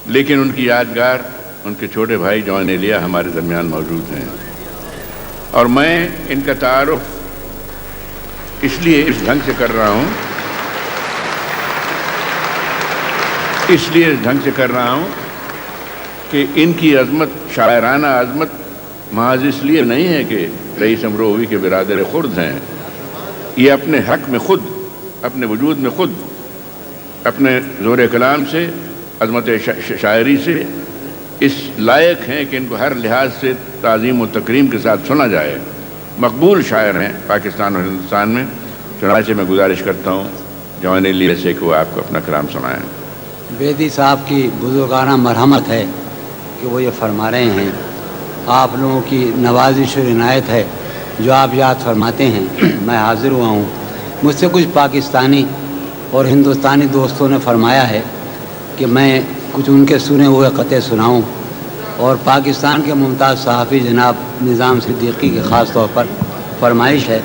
لیکن ان کی یادگار ان کے چھوٹے بھائی جون ایلیا ہمارے درمیان موجود ہیں، اور میں ان کا تعارف اس لیے اس ڈھنگ سے کر رہا ہوں کہ ان کی عظمت، شاعرانہ عظمت، محض اس لیے نہیں ہے کہ رئیس امروہوی کے برادر خرد ہیں، یہ اپنے حق میں خود، اپنے وجود میں خود، اپنے زور کلام سے، عظمت شاعری سے اس لائق ہیں کہ ان کو ہر لحاظ سے تعظیم و تکریم کے ساتھ سنا جائے۔ مقبول شاعر ہیں پاکستان اور ہندوستان میں، چنانچہ میں گزارش کرتا ہوں جون ایلیا سے کہ وہ آپ کو اپنا کلام سنائیں۔ بیدی صاحب کی بزرگانہ مرحمت ہے کہ وہ یہ فرما رہے ہیں، آپ لوگوں کی نوازش و عنایت ہے جو آپ یاد فرماتے ہیں۔ میں حاضر ہوا ہوں، مجھ سے کچھ پاکستانی اور ہندوستانی دوستوں نے فرمایا ہے کہ میں کچھ ان کے سنے ہوئے قطعے سناؤں، اور پاکستان کے ممتاز صحافی جناب نظام صدیقی کی خاص طور پر فرمائش ہے،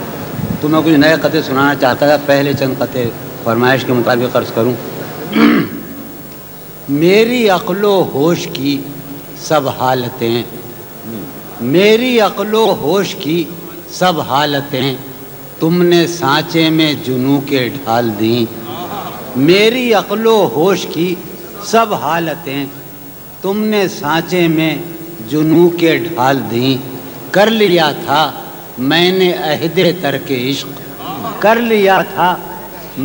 تو میں کچھ نئے قطعے سنانا چاہتا تھا۔ پہلے چند قطعے فرمائش کے مطابق عرض کروں۔ میری عقل و ہوش کی سب حالتیں، میری عقل و ہوش کی سب حالتیں تم نے سانچے میں جنوں کے ڈھال دیں۔ میری عقل و ہوش کی سب حالتیں تم نے سانچے میں جنوں کے ڈھال دیں۔ کر لیا تھا میں نے عہد ترک عشق، کر لیا تھا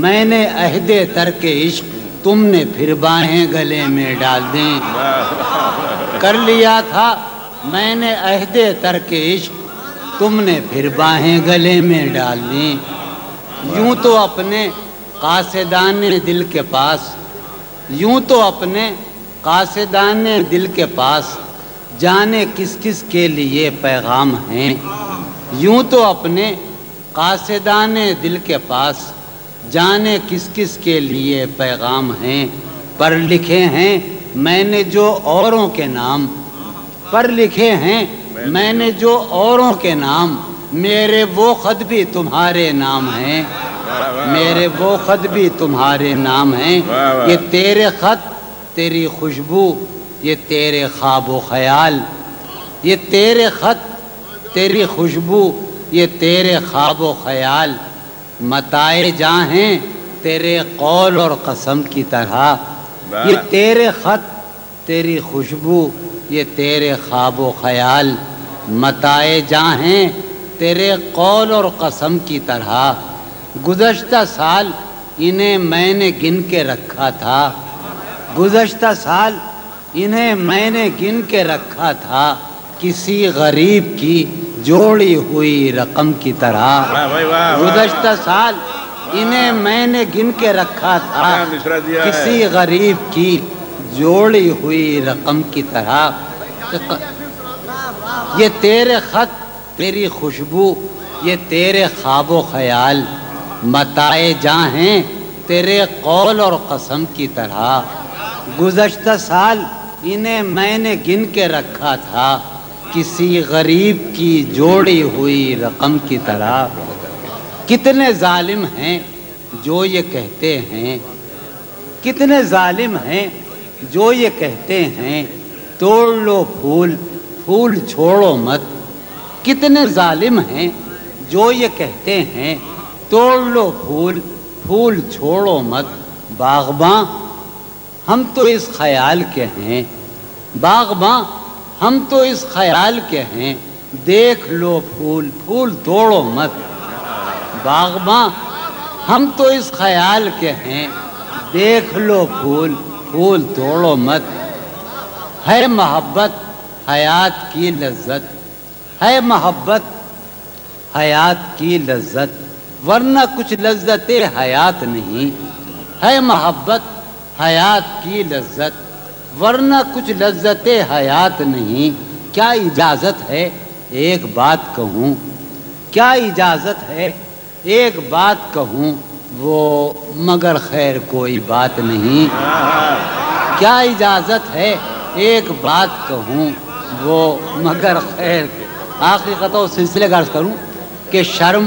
میں نے عہد ترک عشق، تم نے پھر باہیں گلے میں ڈال دیں۔ کر لیا تھا میں نے عہد ترک عشق، تم نے پھر باہیں گلے میں ڈال دیں۔ یوں تو اپنے قاصدان دل کے پاس، یوں تو اپنے قاصدان دل کے پاس جانے کس کس کے لیے پیغام ہیں۔ یوں تو اپنے قاصدان دل کے پاس جانے کس کس کے لیے پیغام ہیں۔ پر لکھے ہیں میں نے جو اوروں کے نام، پر لکھے ہیں میں نے جو اوروں کے نام، میرے وہ خط بھی تمہارے نام ہیں، میرے وہ خط بھی تمہارے نام ہیں۔ یہ تیرے خط، تیری خوشبو، یہ تیرے خواب و خیال، یہ تیرے خط، تیری خوشبو، یہ تیرے خواب و خیال، متائے جاں ہیں تیرے قول اور قسم کی طرح۔ یہ تیرے خط، تیری خوشبو، یہ تیرے خواب و خیال، متائے جاں ہیں تیرے قول اور قسم کی طرح۔ گزشتہ سال انہیں میں نے گن کے رکھا تھا، گزشتہ سال انہیں میں نے گن کے رکھا تھا، کسی غریب کی جوڑی ہوئی رقم کی طرح۔ گزشتہ سال انہیں میں نے گن کے رکھا تھا، کسی غریب کی جوڑی ہوئی رقم کی طرح۔ یہ تیرے خط، تیری خوشبو، یہ تیرے خواب و خیال، متائے جاں ہیں تیرے قول اور قسم کی طرح۔ گزشتہ سال انہیں میں نے گن کے رکھا تھا، کسی غریب کی جوڑی ہوئی رقم کی طرح۔ کتنے ظالم ہیں جو یہ کہتے ہیں، کتنے ظالم ہیں جو یہ کہتے ہیں، توڑ لو پھول، پھول چھوڑو مت۔ کتنے ظالم ہیں جو یہ کہتے ہیں، توڑ لو پھول، پھول چھوڑو مت۔ باغباں ہم تو اس خیال کے ہیں، باغباں ہم تو اس خیال کے ہیں، دیکھ لو پھول، پھول توڑو مت۔ باغباں ہم تو اس خیال کے ہیں، دیکھ لو پھول، پھول توڑو مت۔ ہے محبت حیات کی لذت، ہے محبت حیات کی لذت، ورنہ کچھ لذت حیات نہیں۔ ہے محبت حیات کی لذت، ورنہ کچھ لذت حیات نہیں۔ کیا اجازت ہے ایک بات کہوں، کیا اجازت ہے ایک بات کہوں، وہ مگر خیر کوئی بات نہیں۔ کیا اجازت ہے ایک بات کہوں، وہ مگر خیر۔ آخری قطعہ سلسلے کا عرض کروں کہ شرم،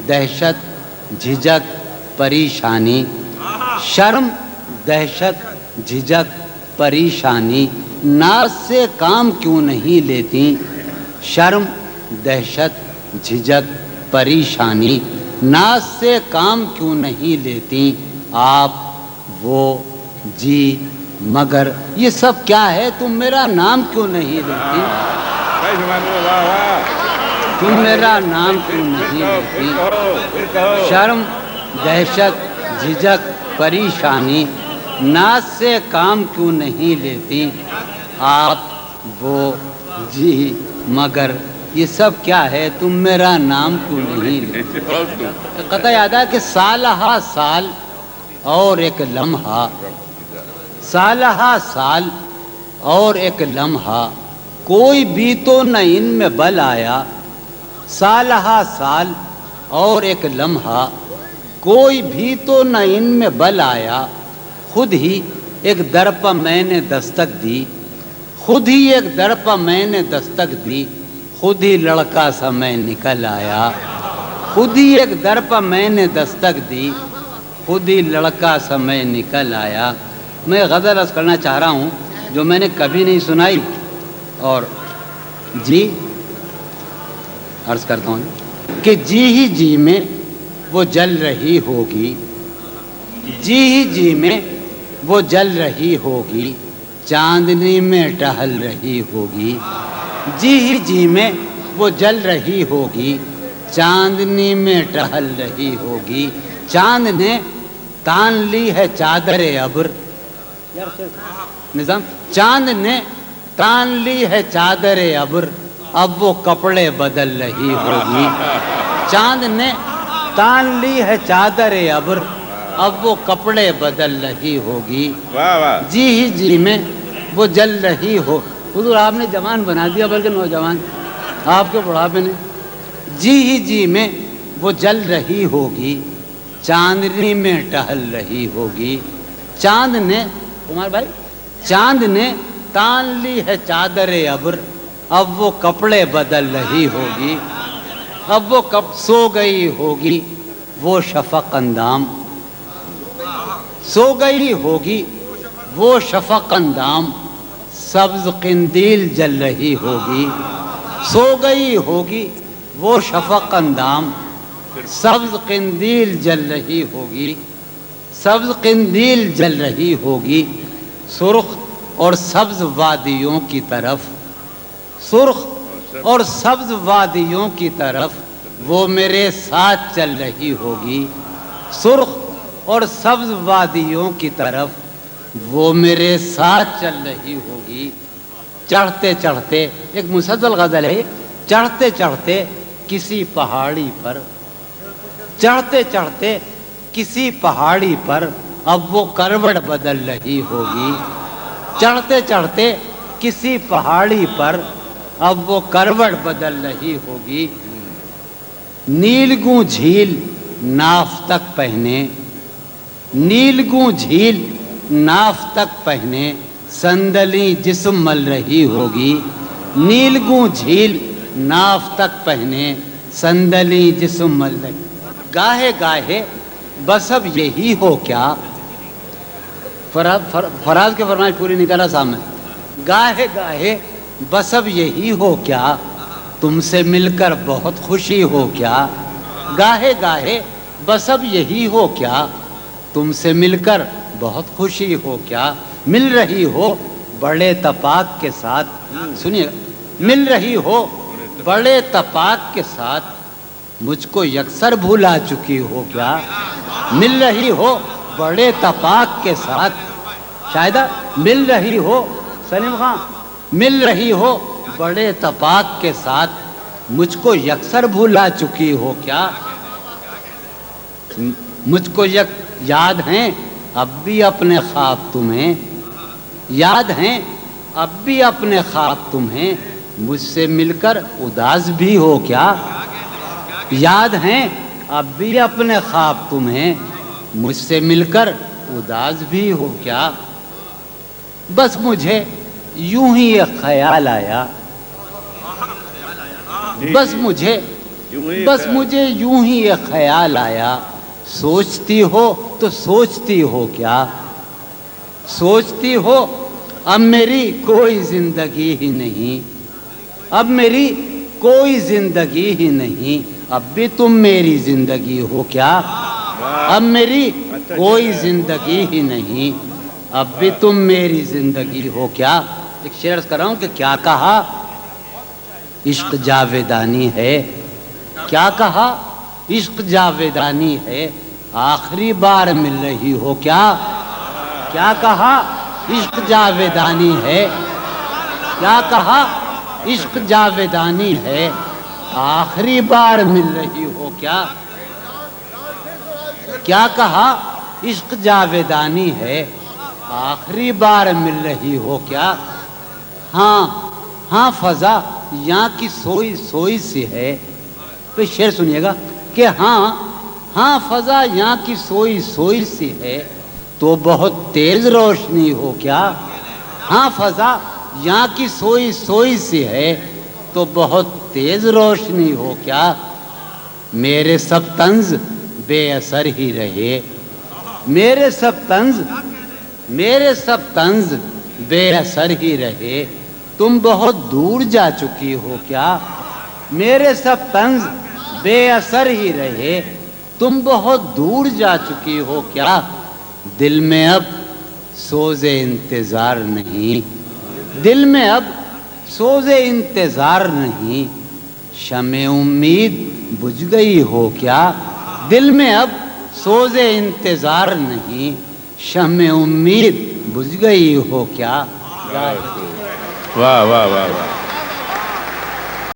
دہشت، جھجک، پریشانی، شرم، دہشت، جھجک، پریشانی، ناز سے کام کیوں نہیں لیتی؟ شرم، دہشت، جھجک، پریشانی، ناز سے کام کیوں نہیں لیتی؟ آپ، وہ، جی، مگر، یہ سب کیا ہے؟ تم میرا نام کیوں نہیں لیتی؟ تم میرا نام کیوں نہیں لیتی؟ شرم، دہشت، جھجک، پریشانی، ناز سے کام کیوں نہیں لیتی؟ آپ، وہ، جی، مگر، یہ سب کیا ہے؟ تم میرا نام کیوں نہیں لیتی؟ قطع یاد ہے کہ سالہا سال اور ایک لمحہ، سالہا سال اور ایک لمحہ، کوئی بھی تو نہ ان میں بل آیا۔ سالہا سال اور ایک لمحہ، کوئی بھی تو نہ ان میں بل آیا۔ خود ہی ایک در پہ میں نے دستک دی، خود ہی ایک در پہ میں نے دستک دی، خود ہی لڑکا سا میں نکل آیا۔ خود ہی ایک در پہ میں نے دستک دی، خود ہی لڑکا سا میں نکل آیا۔ میں غزل عرض کرنا چاہ رہا ہوں جو میں نے کبھی نہیں سنائی، اور جی عرض کرتا ہوں کہ جی ہی جی میں وہ جل رہی ہوگی، جی ہی جی میں وہ جل رہی ہوگی، چاندنی میں ٹہل رہی ہوگی۔ جی ہی جی میں وہ جل رہی ہوگی، چاندنی میں ٹہل رہی ہوگی۔ چاند نے تان لی ہے چادر ابر، نظام، چاند نے تان لی ہے چادر ابر، اب وہ کپڑے بدل رہی ہوگی۔ چاند نے تان لی ہے چادر ابر، اب وہ کپڑے بدل رہی ہوگی۔ جی ہی جی میں وہ جل رہی ہو۔ حضور آپ نے جوان بنا دیا، بلکہ نوجوان آپ کے بڑھاپے نے۔ جی ہی جی میں وہ جل رہی ہوگی، چاندنی میں ٹہل رہی ہوگی۔ چاند نے، عمر بھائی، چاند نے تان لی ہے چادر ابر، اب وہ کپڑے بدل رہی ہوگی۔ اب وہ کب سو گئی ہوگی وہ شفق اندام، سو گئی ہوگی وہ شفق اندام، سبز قندیل جل رہی ہوگی۔ سو گئی ہوگی وہ شفق اندام، سبز قندیل جل رہی ہوگی، سبز قندیل جل رہی ہوگی۔ سرخ اور سبز وادیوں کی طرف، سرخ اور سبز وادیوں کی طرف وہ میرے ساتھ چل رہی ہوگی۔ سرخ اور سبز وادیوں کی طرف وہ میرے ساتھ چل رہی ہوگی۔ چڑھتے چڑھتے، ایک مسلسل غزل ہے، چڑھتے چڑھتے کسی پہاڑی پر، چڑھتے چڑھتے کسی پہاڑی پر اب وہ کروٹ بدل رہی ہوگی۔ چڑھتے چڑھتے کسی پہاڑی پر اب وہ کروٹ بدل رہی ہوگی۔ نیلگوں جھیل ناف تک پہنے، نیلگوں جھیل ناف تک پہنے، صندلی جسم مل رہی ہوگی۔ نیلگوں جھیل ناف تک پہنے، صندلی جسم مل رہی، گاہے گاہے بس اب یہی ہو کیا، فراز کے فرمائش پوری نکالا سامنے، گاہے گاہے بس اب یہی ہو کیا، تم سے مل کر بہت خوشی ہو کیا، گاہے گاہے بس اب یہی ہو کیا، تم سے مل کر بہت خوشی ہو کیا، مل رہی ہو بڑے تپاک کے ساتھ، سنیے، مل رہی ہو بڑے تپاک کے ساتھ، مجھ کو یکسر بھولا چکی ہو کیا، مل رہی ہو بڑے تپاک کے ساتھ، شاہدہ مل رہی ہو، سلیم خان، مل رہی ہو بڑے تپاک کے ساتھ، مجھ کو یکسر بھولا چکی ہو کیا، مجھ کو یاد ہیں اب بھی اپنے خواب تمہیں، یاد ہیں اب بھی اپنے خواب تمہیں، مجھ سے مل کر اداس بھی ہو کیا، یاد ہیں اب بھی اپنے خواب تمہیں، مجھ سے مل کر اداس بھی ہو کیا، بس مجھے یوں ہی ایک خیال آیا، بس مجھے یوں ہی ایک خیال آیا، سوچتی ہو تو سوچتی ہو کیا، سوچتی ہو اب میری کوئی زندگی ہی نہیں، اب میری کوئی زندگی ہی نہیں، اب بھی تم میری زندگی ہو کیا؟ اب میری کوئی زندگی ہی نہیں، اب بھی تم میری زندگی ہو کیا؟ ایک شعر عرض کر رہا ہوں کہ کیا کہا عشق جاویدانی ہے، کیا کہا عشق جاویدانی ہے، آخری بار مل رہی ہو کیا؟ کیا کہا عشق جاویدانی ہے، کیا کہا عشق جاویدانی ہے، آخری بار مل رہی ہو کیا؟ کیا کہا عشق جاویدانی ہے، آخری بار مل رہی ہو کیا؟ ہاں ہاں فضا یہاں کی سوئی سوئی سی ہے، تو شعر سنیے گا کہ ہاں ہاں فضا یہاں کی سوئی سوئی سی ہے، تو بہت تیز روشنی ہو کیا؟ ہاں فضا یہاں کی سوئی سوئی سی ہے، تو بہت تیز روشنی ہو کیا؟ میرے سب طنز بے اثر ہی رہے، میرے سب طنز بے اثر ہی رہے، تم بہت دور جا چکی ہو کیا؟ میرے سب طنز بے اثر ہی رہے، تم بہت دور جا چکی ہو کیا؟ دل میں اب سوز انتظار نہیں، دل میں اب سوز انتظار نہیں، شمع امید بجھ گئی ہو کیا؟ دل میں اب سوز انتظار نہیں، شمع امید بجھ گئی ہو کیا؟ واہ واہ واہ واہ